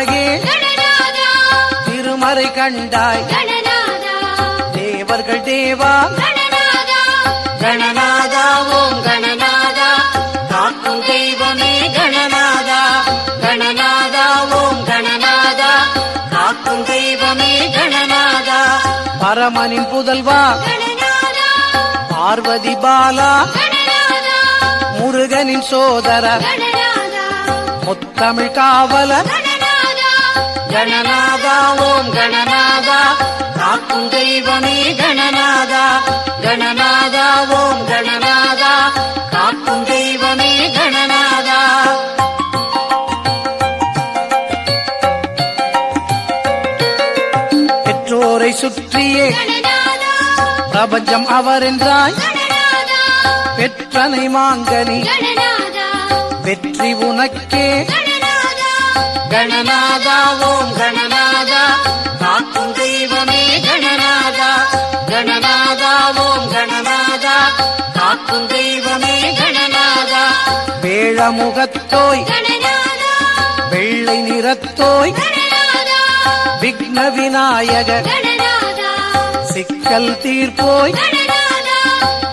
அழகே திருமறை கண்டாய் தேவர்கள் தேவா கணநாதா ஓம் கணநாதா காக்கும் தெய்வமே கணநாதா கணநாதா ஓம் கணநாதா காக்கும் தெய்வமே கணநாதா பரமனின் புதல்வா பார்வதி பாலா முருகனின் சோதரர் முத்தமிழ் காவலர் கணநாதா ஓம் கணநாதா காக்கும் தெய்வமே கணநாதா கணநாதா ஓம் கணநாதா காக்கும் தெய்வமே கணநாதா பெற்றோரை சுற்றியே பிரபஞ்சம் அவர் என்றாய் பெற்றனை மாங்கனி வெற்றி உனக்கே கணநாதா ஓம் கணநாதா காக்கும் தெய்வமே கணநாதா கணநாதா ஓம் கணநாதா காக்கும் தெய்வமே கணநாதா வேழமுகத்தோய் வெள்ளை நிறத்தோய் விக்ன விநாயகர் சிக்கல் தீர்ப்போய்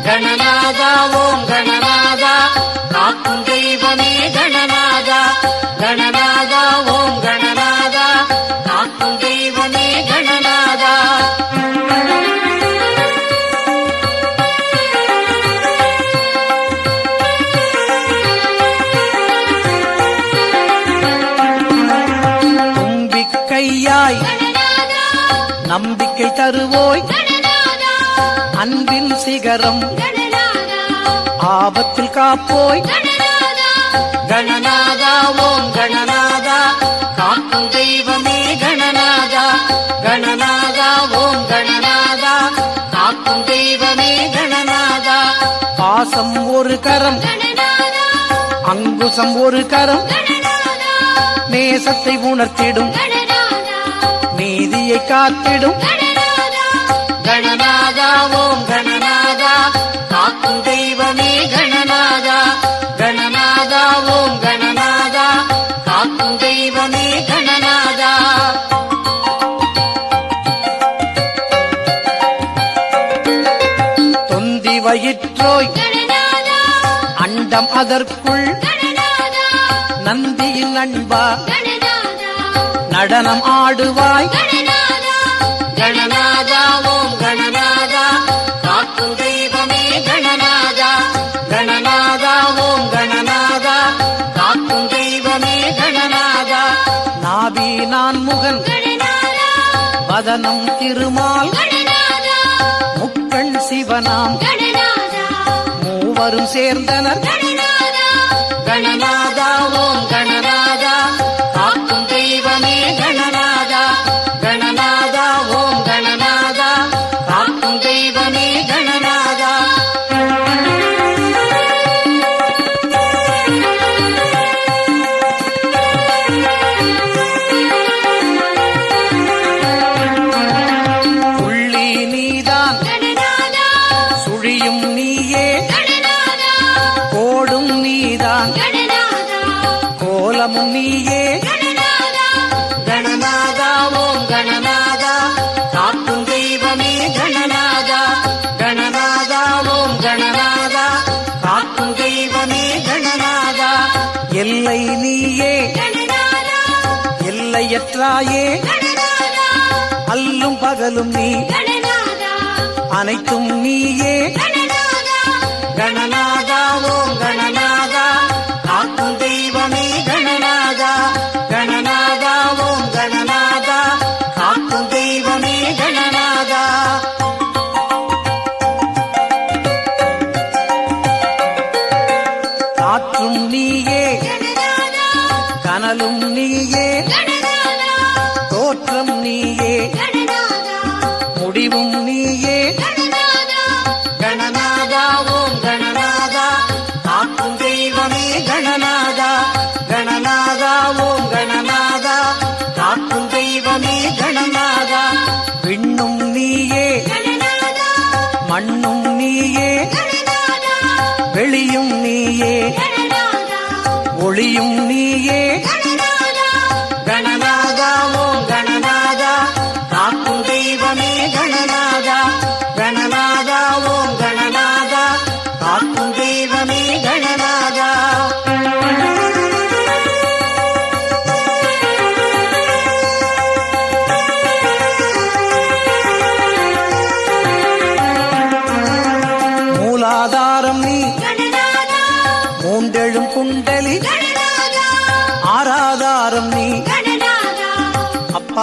கணநாதா ஓம் கணநாதா காக்கும் தெய்வமே கணநாதா கணநாதா ஓம் கணநாதா காக்கும் தெய்வமே கணநாதா தும்பிக்கையாய் நம்பிக்கை தருவோய் அன்பின் சிகரம் ஆபத்தில் காப்போய் கணநாதா ஓம் கணநாதா காக்கும் தெய்வமே கணநாதா கணநாதா ஓம் கணநாதா காக்கும் தெய்வமே கணநாதா பாசம் ஒரு கரம் அங்குசம் ஒரு கரம் நேசத்தை உணர்த்திடும் நீதியை காத்திடும் கணநாதா ஓம் கணநாதா காக்கும் தெய்வமே கணநாதா கணநாதா ஓம் கணநாதா காக்கும் தெய்வமே கணநாதா தொந்தி வயிற்றோய் அண்டம் அதற்குள் நந்தியின் அன்பா நடனம் ஆடுவாய் கணநாதா ஓம் கணநாதா காக்கும் தெய்வமே கணநாதா கணநாதா ஓம் கணநாதா காக்கும் தெய்வமே கணநாதா நாபி நான் முகன் வதனம் திருமால் முக்கண் சிவனாம் மூவரும் சேர்ந்தனர் கணநாதா ஓம் கணநாதா காக்கும் தெய்வமே கணநாதா கணநாதா ஓம் கணநாதா காக்கும் தெய்வமே கணநாதா புள்ளி நீதான் சுழியும் நீயே கோடும் நீதான் கோலமும் நீயே கணநாதா ஓம் கணநாதா காக்கும் தெய்வமே கணநாதா கணநாதா ஓம் கணநாதா காக்கும் தெய்வமே கணநாதா எல்லை நீயே எல்லையற்றாயே அல்லும் பகலும் நீ அனைத்தும் நீயே கணநாதா ஓம் கணநாதா காக்கும் தெய்வமே கணநாதா கணநாதா ஓம் கணநாதா காக்கும் தெய்வமே கணநாதா காற்றும் நீயே கனலும் நீயே தோற்றம் நீயே முடிவும் நீயே கணநாதா ஓம் கணநாதா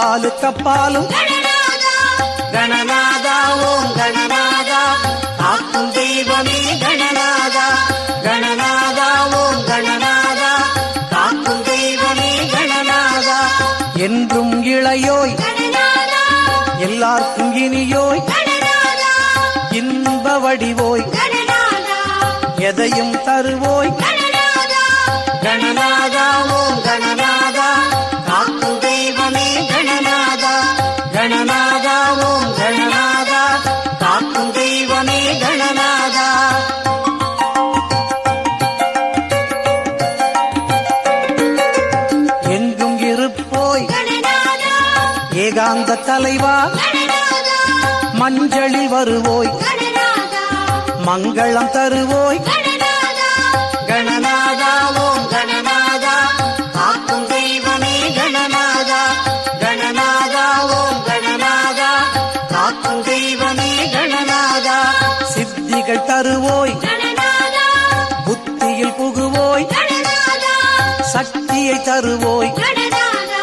அப்பாலுக்கப்பாலும் கணநாதா கணநாதா ஓம் கணநாதா காக்கும் தெய்வமே கணநாதா கணநாதா ஓம் கணநாதா காக்கும் தெய்வமே கணநாதா என்றும் இளையோய் கணநாதா எல்லாருக்கும் இனியோய் கணநாதா இன்ப வடிவோய் கணநாதா எதையும் தருவோய் கணநாதா கணநாதா ஓம் கணநாதா காக்கும் தெய்வமே கணநாதா கணநாதா ஓம் கணநாதா காக்கும் தெய்வமே கணநாதா எங்கும் இருப்போய் கணநாதா ஏகாந்த தலைவா கணநாதா மஞ்சளில் வருவோய் கணநாதா மங்களம் தருவோய் கணநாதா கணநாதா ஓம் கணநாதா காக்கும் தெய்வமே கணநாதா கணநாதா ஓம் கணநாதா காக்கும் தெய்வமே கணநாதா சித்திகள் தருவோய் கணநாதா புத்தியில் புகுவோய் கணநாதா சக்தியை தருவோய் கணநாதா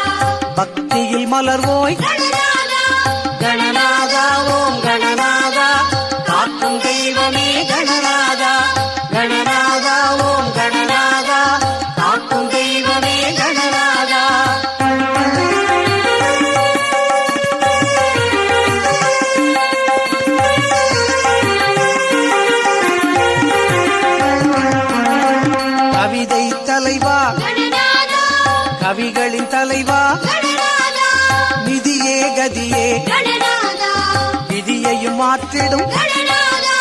பக்தியில் மலர்வோய் கணநாதா கணநாதா ஓம் கணநாதா காக்கும் தெய்வமே கணநாதா கணநாதா ஓம் கணநாதா காக்கும் தெய்வமே கணநாதா கவிதை தலைவா கணநாதா கவிகளின் தலைவா கணநாதா விதியே கதியே கணநாதா விதியையும் மாற்றிடும் கணநாதா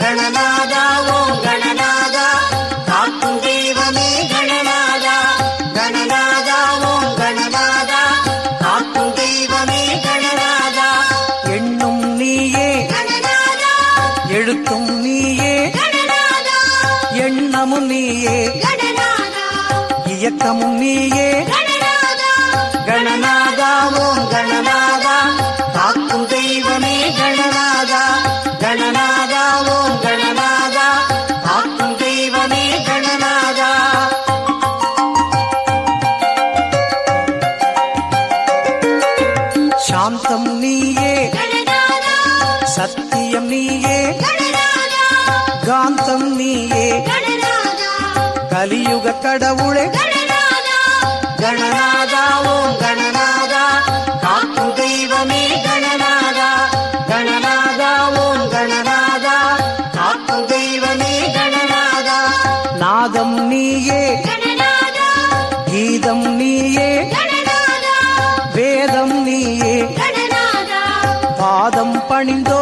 கணநாதா ஓம் கணநாதா காக்கும் தெய்வமே கணநாதா கணநாதா ஓம் கணநாதா காக்கும் தெய்வமே கணநாதா எண்ணும் நீயே கணநாதா எழுத்தும் நீயே கணநாதா எண்ணமும் நீயே கணநாதா இயக்கமும் நீயே கணநாதா கணநாதா ஓம் கணநாதா காக்கும் தெய்வமே கணநாதா கணநாதா ஓம் கணநாதா காக்கும் தெய்வமே கணநாதா சாந்தம் நீயே கணநாதா சத்தியம் நீயே கணநாதா காந்தம் நீயே கணநாதா கலியுக கடவுளே கணநாதா கணநாதா ஓம் கணநாதா காக்கும் தெய்வமே கணநாதா கணநாதா ஓம் கணநாதா காக்கும் தெய்வமே கணநாதா நாதம் நீயே கணநாதா கீதம் நீயே கணநாதா வேதம் நீயே கணநாதா பாதம் பணிந்தோ